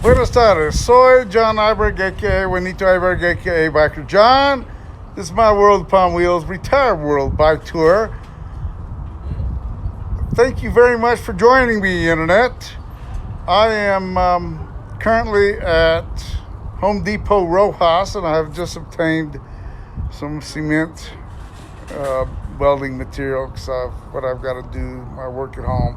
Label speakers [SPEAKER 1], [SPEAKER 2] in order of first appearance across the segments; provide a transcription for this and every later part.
[SPEAKER 1] Buenas tardes, soy John Yarbrough, aka Juanito Yarbrough, aka Biker John. This is my World Upon Wheels Retired World Bike Tour. Thank you very much for joining me, Internet. I am currently at Home Depot Rojas, and I have just obtained some cement welding material because what I've got to do, my work at home.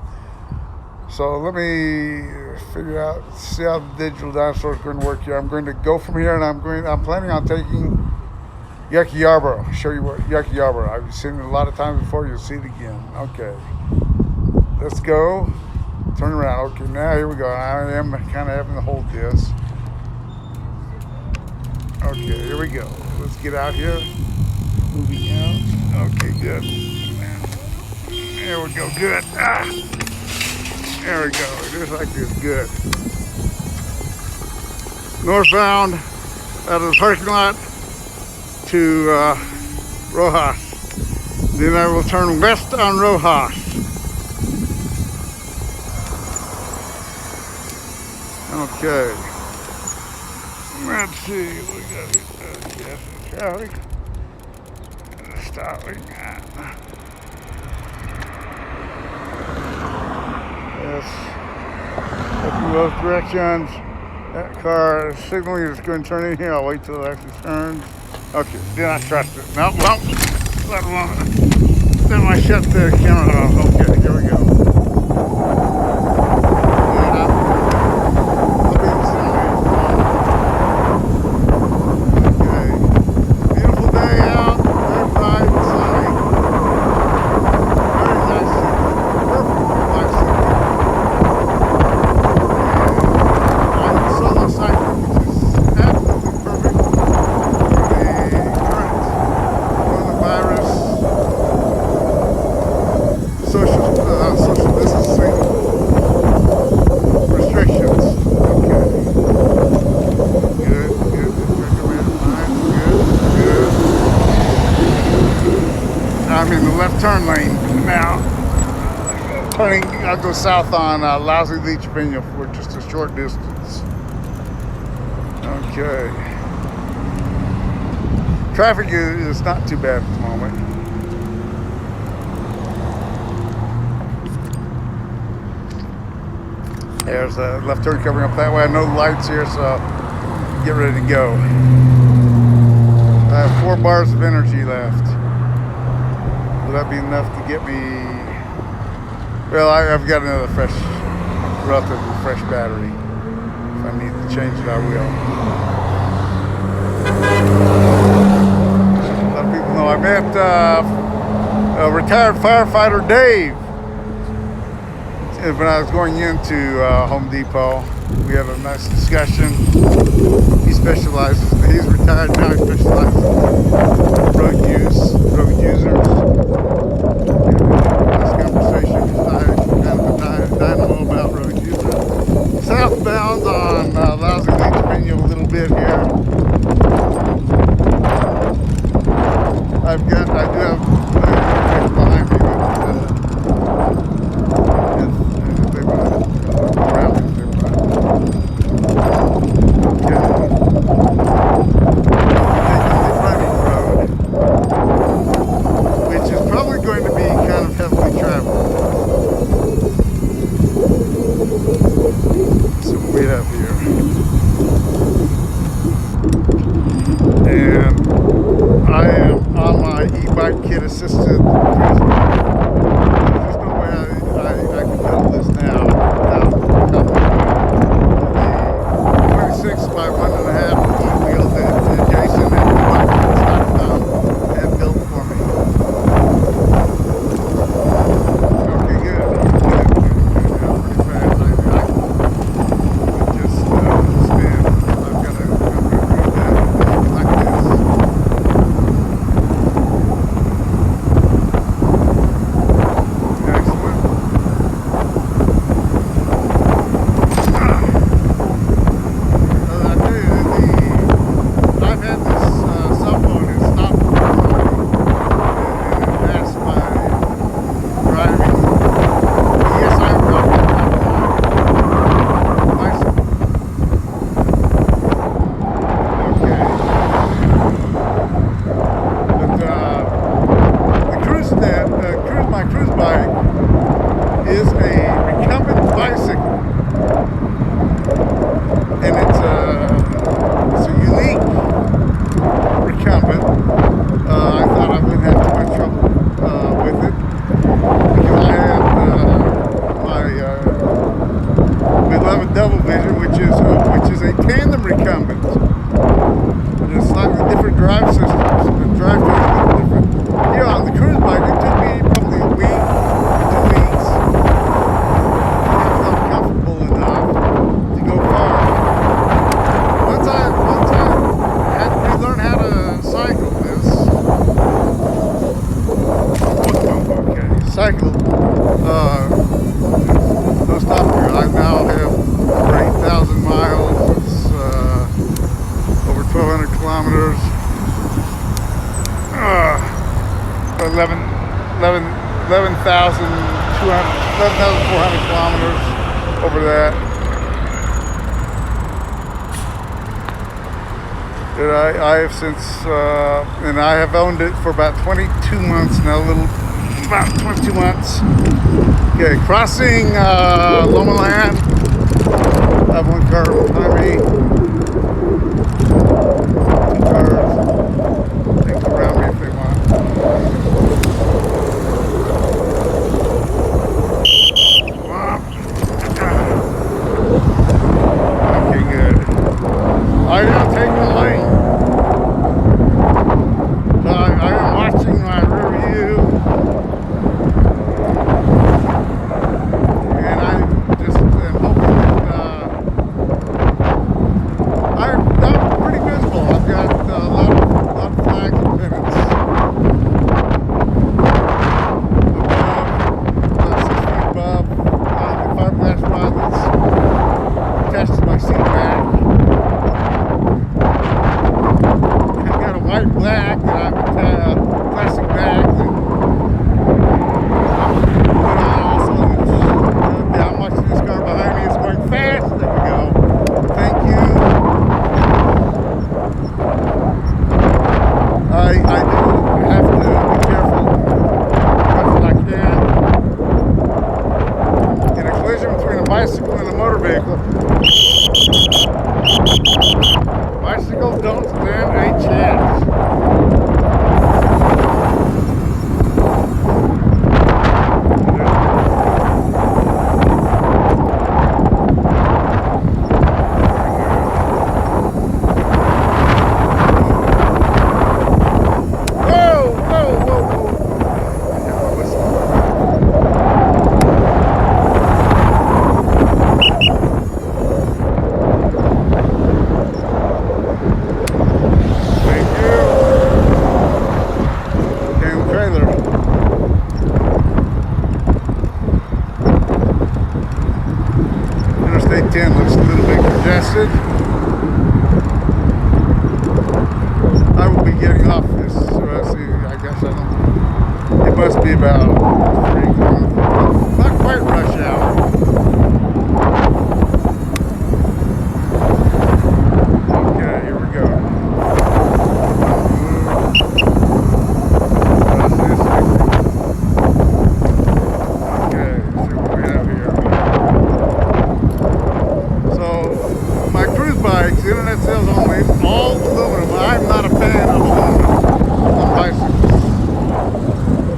[SPEAKER 1] So let me figure out, see how the digital dinosaur is going to work here. I'm going to go from here, and I'm planning on taking Yucky Yarbrough. Show you what Yucky Yarbrough. I've seen it a lot of times before. You'll see it again. Okay, let's go. Turn around. Okay, now here we go. I am kind of having to hold this. Okay, here we go. Let's get out here. Moving out. Okay, good. There we go. Good. There we go. Just like this. Good. Northbound out of the parking lot to Rojas. Then I will turn west on Rojas. Okay. Let's see. We got it. Yes, shall we? Stopping. Yes. Looking both directions. That car is signaling it's going to turn in here. I'll wait till it actually turns. Okay, then I trust it. No, well, then I shut the camera off. Okay, here we go. I'm in the left turn lane now. Turning, I'll go south on Lousy Leach Pena for just a short distance. Okay. Traffic is not too bad at the moment. There's a left turn coming up that way. I know the lights here, so get ready to go. I have 4 bars of energy left. Will that be enough to get me? Well, I've got another relatively fresh battery. If I need to change it, I will. A lot of people know I met retired firefighter Dave when I was going into Home Depot. We had a nice discussion. He's retired now. He specializes in road users. This conversation is kind of a dynamo about road users. Southbound on Lousy Leach Pena a little bit here. I do have behind me. We 2,400 kilometers over that. That I have since, and I have owned it for about 22 months now, about 22 months. Okay, crossing Loma Land. I have one car behind me. Two cars. They can go around me if they want. Okay, good. I gotta take the lane. So I've been watching my rear view. And I just am hoping that I'm pretty visible. I've got a lot of flags and pennants. About 6 feet above, the fiberglass rod that's attached to my seat back. I've got a white black that I've plastic bag that also I'm watching this car behind me. It's going fast. There we go. Thank you. I do have to be careful as I can. In a collision between a bicycle and a motor vehicle, bicycles don't stand a chance. Interstate 10 looks a little bit congested. I will be getting off this. I guess I don't. It must be about 3 o'clock. Not quite rush hour. Okay, here we go. Okay, let's see what we have here. So, my CruzBikes, internet sales only, all aluminum. I'm not a fan of aluminum on bicycles.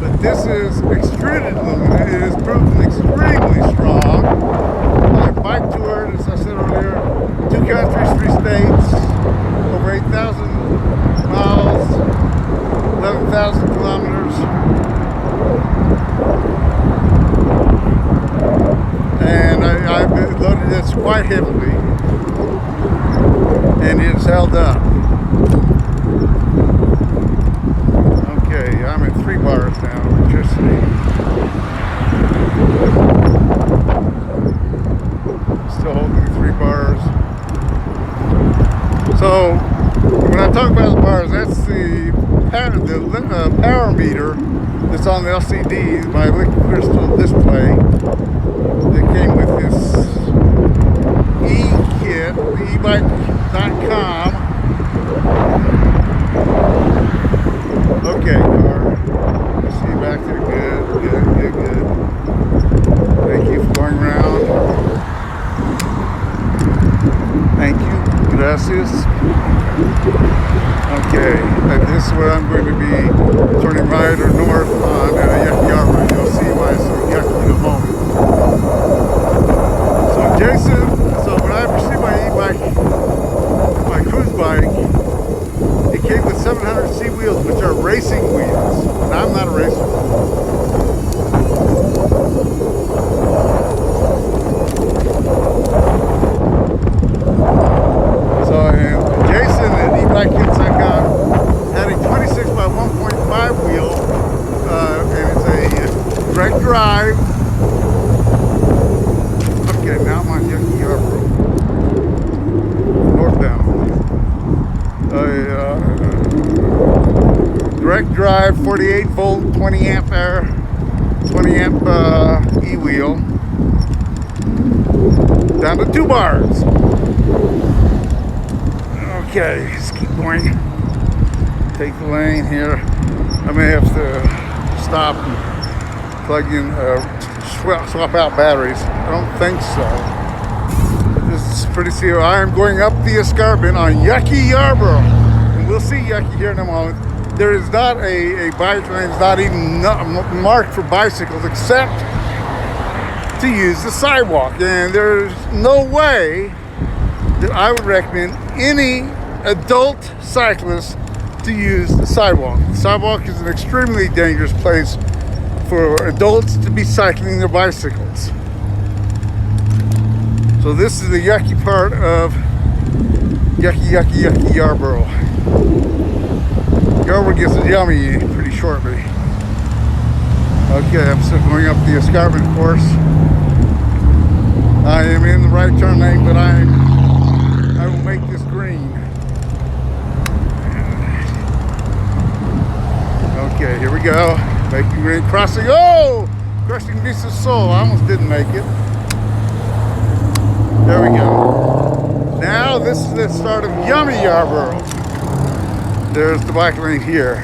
[SPEAKER 1] But this is extruded aluminum. It is proven extremely strong. I bike toured, as I said earlier, 2 countries, 3 states, over 8,000 miles, 11,000 kilometers. And I've loaded this quite heavily, and it's held up. Okay, I'm at 3 bars now, electricity. Still holding 3 bars. So, when I talk about the bars, that's the power meter that's on the LCD, my liquid crystal display. That came with this e-kit, the eBike.com. Okay, car. Let's see, back to the good. Thank you for going around. Thank you. Gracias. Okay, this is where I'm going to be turning right or north on Yarbrough. You'll see why it's so yucky in a moment. So Jason, when I received my e-bike, my CruzBike, it came with 700C wheels, which are racing wheels, and I'm not a racer. So Jason at eBikeKit-assisted had a 26 by 1.5 wheel, and it's a direct drive. Okay, now I'm on Yarbrough, northbound. Direct drive, 48 volt, 20 amp e-wheel. Down to 2 bars. Okay, let's keep going. Take the lane here. I may have to stop and plug in, swap out batteries. I don't think so. This is pretty serious. I am going up the escarpment on yucky Yarbrough. And we'll see yucky here in a moment. There is not a bike lane, it's not even marked for bicycles except to use the sidewalk. And there's no way that I would recommend any adult cyclist to use the sidewalk. The sidewalk is an extremely dangerous place for adults to be cycling their bicycles. So this is the yucky part of yucky Yarbrough. Yarbrough gets yummy pretty shortly. Okay, I'm still going up the escarpment course. I am in the right turn lane, but I will make this green. Okay, here we go. Making green, crossing. Oh! Crossing Vista Sol. I almost didn't make it. There we go. Now this is the start of yummy Yarbrough. There's the bike lane here.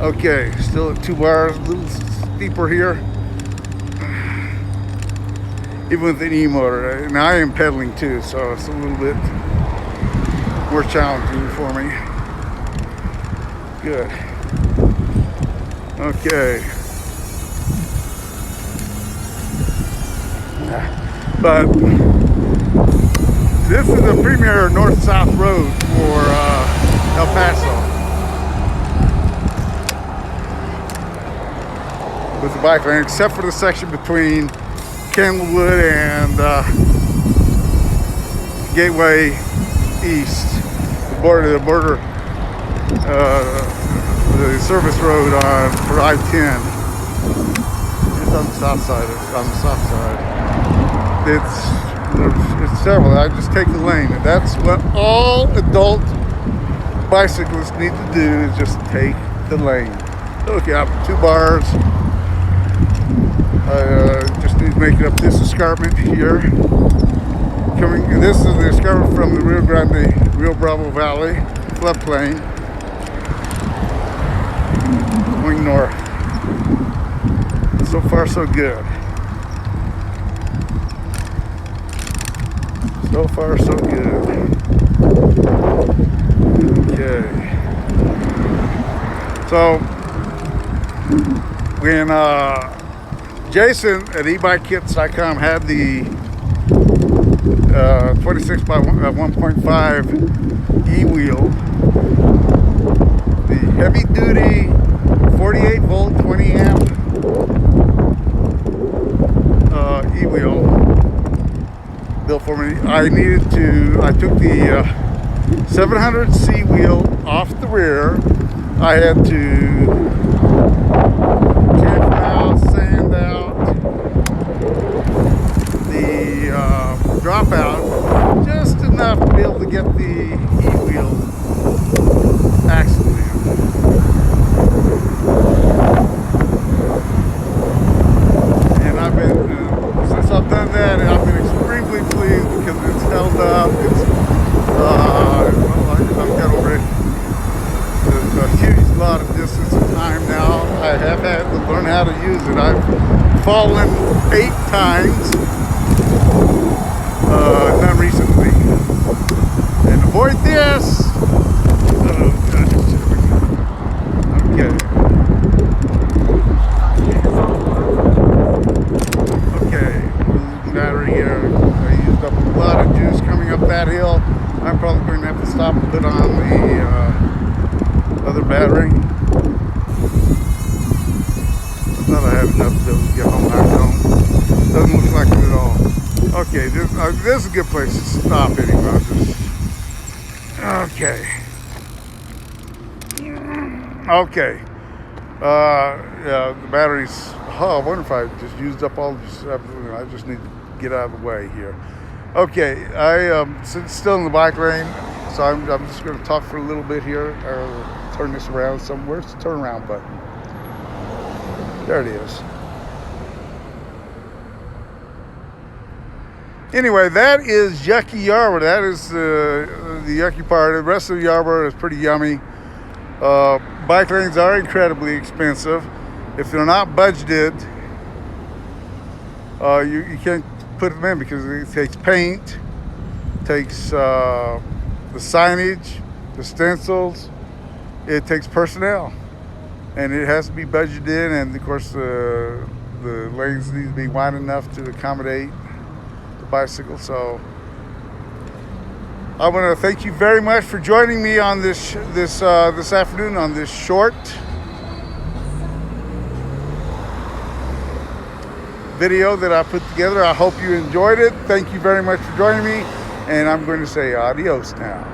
[SPEAKER 1] Okay, still at 2 bars, a little steeper here. Even with an e-motor, and I am pedaling too, so it's a little bit more challenging for me. Good. Okay. But this is the premier north-south road for El Paso. With the bike lane, except for the section between Candlewood and Gateway East, the service road for I-10. It's on the south side. It's several. I just take the lane, and that's what all adult bicyclists need to do, is just take the lane. Okay, I'm 2 bars. I just need to make it up this escarpment here. This is the escarpment from the Rio Bravo Valley floodplain, going north. So far, so good. So far, so good. Okay. So when Jason at eBikeKit.com had the 26 by 1.5 e-wheel, the heavy duty 48 volt 20 amp e-wheel built for me, I took the 700C wheel off the rear. I had to chamfer out, sand out the dropout, just enough to be able to get the e-wheel axle in. And I've been, since I've done that, I've been extremely pleased because it's held up. I've got over a huge lot of distance and time now. I have had to learn how to use it. I've fallen 8 times, none recently. And avoid this. Okay. Okay, battery here. I used up a lot of juice coming up that hill. I'm probably going to have to stop and put on the other battery. I thought I had enough to get home. I don't. Doesn't look like it at all. Okay, this is a good place to stop anyway. Okay. Okay. Yeah, the battery's. Oh, I wonder if I just used up all this. I just need to get out of the way here. Okay, I still in the bike lane, so I'm just going to talk for a little bit here, or turn this around somewhere. Where's the turn around button? There it is. Anyway, that is yucky Yarbrough. That is the yucky part. The rest of the Yarbrough is pretty yummy. Bike lanes are incredibly expensive. If they're not budgeted, you can't put them in because it takes paint, takes the signage, the stencils, it takes personnel, and it has to be budgeted. And of course, the lanes need to be wide enough to accommodate the bicycle. So I want to thank you very much for joining me on this afternoon on this short video that I put together. I hope you enjoyed it. Thank you very much for joining me, and I'm going to say adios now.